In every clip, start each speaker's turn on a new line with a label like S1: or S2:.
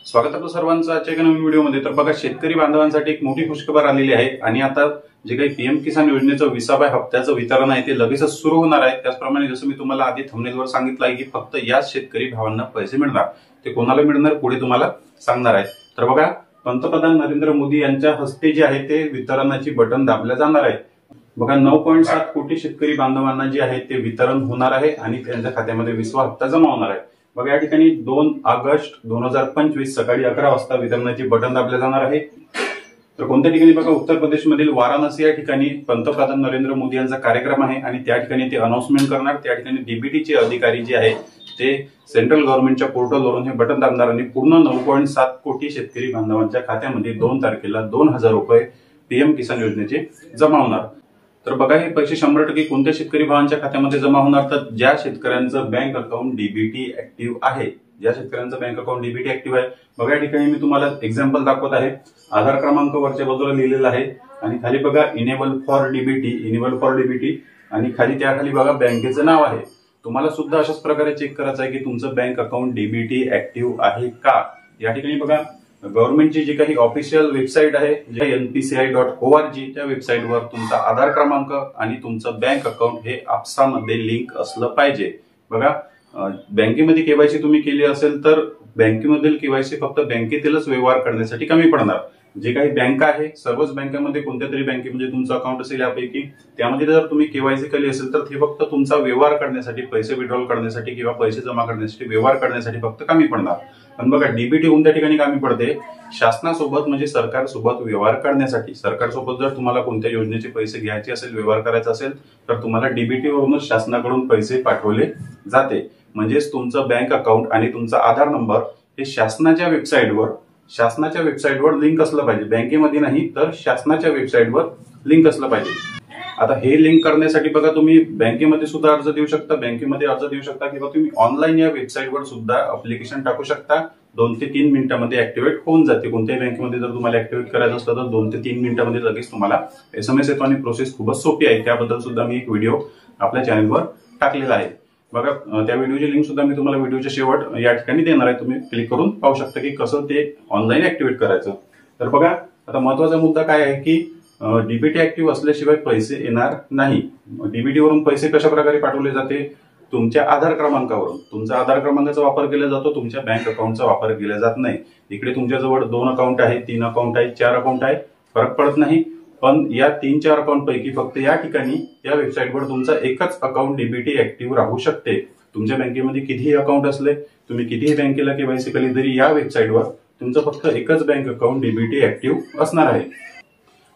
S1: स्वागत आपलं सर्वांचं आजच्या एका नवीन व्हिडिओमध्ये। तर बघा, शेतकरी बांधवांसाठी एक मोठी खुशखबर आलेली आहे आणि आता जे काही पीएम किसान योजनेचं 20व्या हप्त्याचं वितरण आहे ते लगेचच सुरू होणार आहे। त्याचप्रमाणे जसं मी तुम्हाला आधी थंबनेलवर सांगितलं आहे की फक्त याच शेतकरी भावांना पैसे मिळणार, ते कोणाला मिळणार पुढे तुम्हाला सांगणार आहे। तर बघा, पंतप्रधान नरेंद्र मोदी यांच्या हस्ते जे आहे ते वितरणाची बटन दाबलं जाणार आहे। बघा, 9.7 कोटी शेतकरी बांधवांना जे आहे ते वितरण होणार आहे आणि त्यांच्या खात्यामध्ये 20वा हप्ता जमा होणार आहे। बघा, या ठिकाणी 2 ऑगस्ट 2025 सकाळी 11 वाजता वितरणाची बटन दाबले जाणार आहे। तर कोणत्या ठिकाणी बघा, उत्तर प्रदेशमधील वाराणसी या ठिकाणी पंतप्रधान नरेंद्र मोदी यांचा कार्यक्रम आहे आणि त्या ठिकाणी ते अनाउन्समेंट करणार। त्या ठिकाणी डीबीटीचे अधिकारी जे आहे ते सेंट्रल गव्हर्नमेंटच्या पोर्टलवरून हे बटन दाबणार आणि पूर्ण 9.7 कोटी शेतकरी बांधवांच्या खात्यामध्ये 2 तारखेला 2000 रुपये पीएम किसान योजनेचे जमा होणार। तर बघा, हे पैसे 100% कोणत्या शेतकरी भावांच्या खात्यामध्ये जमा होणार, तर ज्या शेतकऱ्यांचं बँक अकाउंट डीबीटी ऍक्टिव्ह आहे, ज्या शेतकऱ्यांचं बँक अकाउंट डीबीटी ऍक्टिव्ह आहे। बघा, या ठिकाणी मी तुम्हाला एक्झाम्पल दाखवत आहे। आधार क्रमांक वरच्या बाजूला लिहिलेला आहे आणि खाली बघा इनेबल फॉर डीबीटी आणि खाली त्याखाली बघा बँकेचं नाव आहे। तुम्हाला सुद्धा अशाच प्रकारे चेक करायचं आहे की तुमचं बँक अकाउंट डीबीटी ऍक्टिव्ह आहे का। या ठिकाणी बघा, गव्हर्नमेंटची जी काही ऑफिशियल वेबसाईट आहे जे npci.org त्या वेबसाईटवर तुमचा आधार क्रमांक आणि तुमचं बँक अकाउंट हे आपसामध्ये लिंक असलं पाहिजे। बघा, बँकेमध्ये केवायसी तुम्ही केली असेल तर बँकेमधील केवायसी फक्त बँकेतीलच व्यवहार करण्यासाठी कमी पडणार। जे काही बँक आहे सर्वच बँकांमध्ये कोणत्या तरी बँकेमध्ये तुमचं अकाउंट असेल यापैकी, त्यामध्ये जर तुम्ही केवायसी केली असेल तर ते फक्त तुमचा व्यवहार करण्यासाठी, पैसे विड्रॉल करण्यासाठी किंवा पैसे जमा करण्यासाठी, व्यवहार करण्यासाठी फक्त कमी पडणार। पण बघा, डीबीटी कोणत्या ठिकाणी कमी पडते, शासनासोबत म्हणजे सरकारसोबत व्यवहार करण्यासाठी। सरकारसोबत जर तुम्हाला कोणत्या योजनेचे पैसे घ्यायचे असेल, व्यवहार करायचा असेल तर तुम्हाला डीबीटी वरूनच शासनाकडून पैसे पाठवले जाते। म्हणजेच तुमचं बँक अकाउंट आणि तुमचा आधार नंबर हे शासनाच्या वेबसाईटवर लिंक असलं पाहिजे, बँकेमध्ये नाही तर शासनाच्या वेबसाईटवर लिंक असलं पाहिजे। आता हे लिंक करण्यासाठी बघा, तुम्ही बँकेमध्ये सुद्धा अर्ज देऊ शकता, किंवा तुम्ही ऑनलाईन या वेबसाईटवर सुद्धा अप्लिकेशन टाकू शकता। 2 ते 3 मिनिटांमध्ये ऍक्टिव्हेट होऊन जाते। कोणत्याही बँकेमध्ये जर तुम्हाला ऍक्टिव्हेट करायचं असलं तर 2 ते 3 मिनिटांमध्ये लगेच तुम्हाला SMS येतो आणि प्रोसेस खूपच सोपी आहे। त्याबद्दल सुद्धा मी एक व्हिडिओ आपल्या चॅनलवर टाकलेला आहे। बघा, त्या व्हिडिओची लिंक सुद्धा मी तुम्हाला व्हिडिओच्या शेवट या ठिकाणी देणार आहे, तुम्ही क्लिक करून पाहू शकता की कसं ते ऑनलाईन ऍक्टिव्हेट करायचं। तर बघा, आता महत्वाचा मुद्दा काय आहे की डीबीटी ऍक्टिव्ह असल्याशिवाय पैसे येणार नाही। डीबीटी वरून पैसे कशा प्रकारे पाठवले जाते, तुमच्या आधार क्रमांकावरून। तुमचा आधार क्रमांकाचा वापर केला जातो, तुमच्या बँक अकाउंटचा वापर केला जात नाही। इकडे तुमच्याजवळ 2 अकाउंट आहे, 3 अकाउंट आहे, 4 अकाउंट आहे, फरक पडत नाही। पण या 3-4 अकाउंट पैकी फक्त या ठिकाणी या वेबसाईटवर तुमचा एकच अकाउंट डीबीटी ऍक्टिव्ह राहू शकते। तुमच्या बँकेमध्ये कितीही अकाउंट असले, तुम्ही कितीही बँकेला केवायसी केली तरी या वेबसाईटवर तुमचं फक्त एकच बँक अकाउंट डीबीटी ऍक्टिव्ह असणार आहे।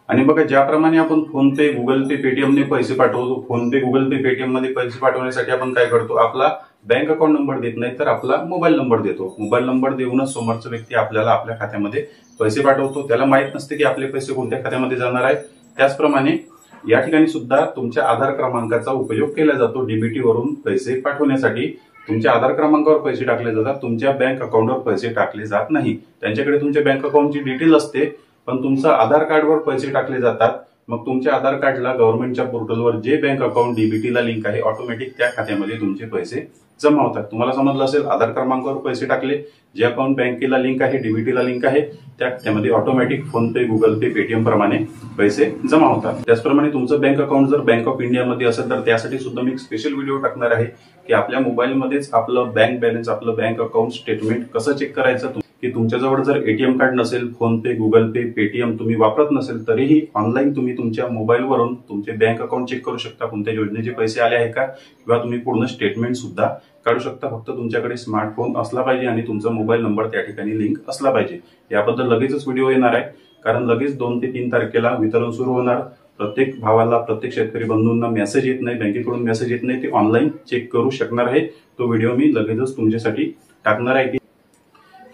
S1: आणि बघा, ज्याप्रमाणे आपण फोनपे, गुगल पे, पेटीएमने पैसे पाठवतो, फोनपे, गुगल पे, पेटीएम मध्ये पैसे पाठवण्यासाठी आपण काय करतो, आपला बँक अकाउंट नंबर देत नाही तर आपला मोबाईल नंबर देतो। मोबाईल नंबर देऊनच समोरचा व्यक्ती आपल्याला आपल्या खात्यामध्ये पैसे पाठवतो, त्याला माहित नसते की आपले पैसे कोणत्या खात्यामध्ये जाणार आहेत। त्याचप्रमाणे या ठिकाणी सुद्धा तुमच्या आधार क्रमांकाचा उपयोग केला जातो डीबीटी वरून पैसे पाठवण्यासाठी। तुमच्या आधार क्रमांकावर पैसे टाकले जातात, तुमच्या बँक अकाउंटवर पैसे टाकले जात नाही। त्यांच्याकडे तुमच्या बँक अकाउंटची डिटेल असते पण तुमचं आधार कार्डवर पैसे टाकले जातात। मग तुमच्या आधार कार्डला गव्हर्नमेंटच्या पोर्टलवर जे बँक अकाउंट डीबीटीला लिंक आहे, ऑटोमॅटिक त्या खात्यामध्ये तुमचे पैसे जमा होतात। तुम्हाला समजलं असेल, आधार क्रमांकावर पैसे टाकले, जे अकाउंट बँकेला लिंक आहे, डीबीटीला लिंक आहे, त्या खात्यामध्ये ऑटोमॅटिक फोनपे, गुगल पे, पेटीएम प्रमाणे पैसे जमा होतात। त्याचप्रमाणे तुमचं बँक अकाउंट जर बँक ऑफ इंडियामध्ये असेल तर त्यासाठी सुद्धा मी एक स्पेशल व्हिडिओ टाकणार आहे की आपल्या मोबाईलमध्येच आपलं बँक बॅलन्स, आपलं बँक अकाउंट स्टेटमेंट कसं चेक करायचं। की तुमच्याजवळ जर एटीएम कार्ड नसेल, फोनपे, गुगल पे, पेटीएम तुम्ही वापरत नसेल तरीही ऑनलाईन तुम्ही तुमच्या मोबाईलवरून तुमचे बँक अकाउंट चेक करू शकता, कोणत्या योजनेचे पैसे आले आहे का, किंवा तुम्ही पूर्ण स्टेटमेंट सुद्धा काढू शकता। फक्त तुमच्याकडे स्मार्टफोन असला पाहिजे आणि तुमचा मोबाईल नंबर त्या ठिकाणी लिंक असला पाहिजे। याबद्दल लगेचच व्हिडिओ येणार आहे, कारण लगेच 2 ते 3 तारखेला वितरण सुरू होणार। प्रत्येक भावाला, प्रत्येक शेतकरी बंधूंना मेसेज येत नाही, बँकेकडून मेसेज येत नाही, ते ऑनलाईन चेक करू शकणार आहे। तो व्हिडिओ मी लगेचच तुमच्यासाठी टाकणार आहे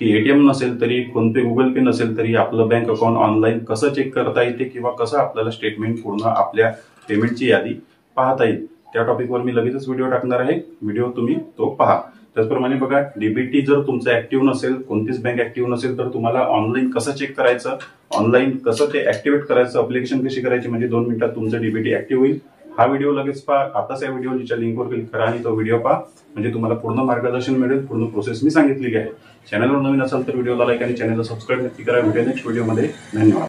S1: की एटीएम नसेल तरी, फोनपे, गुगल पे नसेल तरी आपलं बँक अकाउंट ऑनलाईन कसं चेक करता येते किंवा कसं आपल्याला स्टेटमेंट पूर्ण आपल्या पेमेंटची यादी पाहता येईल, त्या टॉपिकवर मी लगेचच व्हिडिओ टाकणार आहे। व्हिडिओ तुम्ही तो पहा। त्याचप्रमाणे बघा, डीबीटी जर तुमचं ऍक्टिव्ह नसेल, कोणतीच बँक ऍक्टिव्ह नसेल तर तुम्हाला ऑनलाईन कसं चेक करायचं, ऑनलाईन कसं ते ऍक्टिव्हेट करायचं, अप्लिकेशन कशी करायची म्हणजे 2 मिनिटात तुमचं डीबीटी ऍक्टिव्ह होईल, हा व्हिडिओ लगेच पहा, आताच या व्हिडिओच्या लिंकवर क्लिक करा आणि तो व्हिडिओ पहा, म्हणजे तुम्हाला पूर्ण मार्गदर्शन मिळेल, पूर्ण प्रोसेस मी सांगितलेली आहे. चॅनलवर नवीन असाल तर व्हिडिओला लाईक आणि चॅनलला सबस्क्राईब नक्की करा. भेटूया नेक्स्ट व्हिडिओमध्ये. धन्यवाद.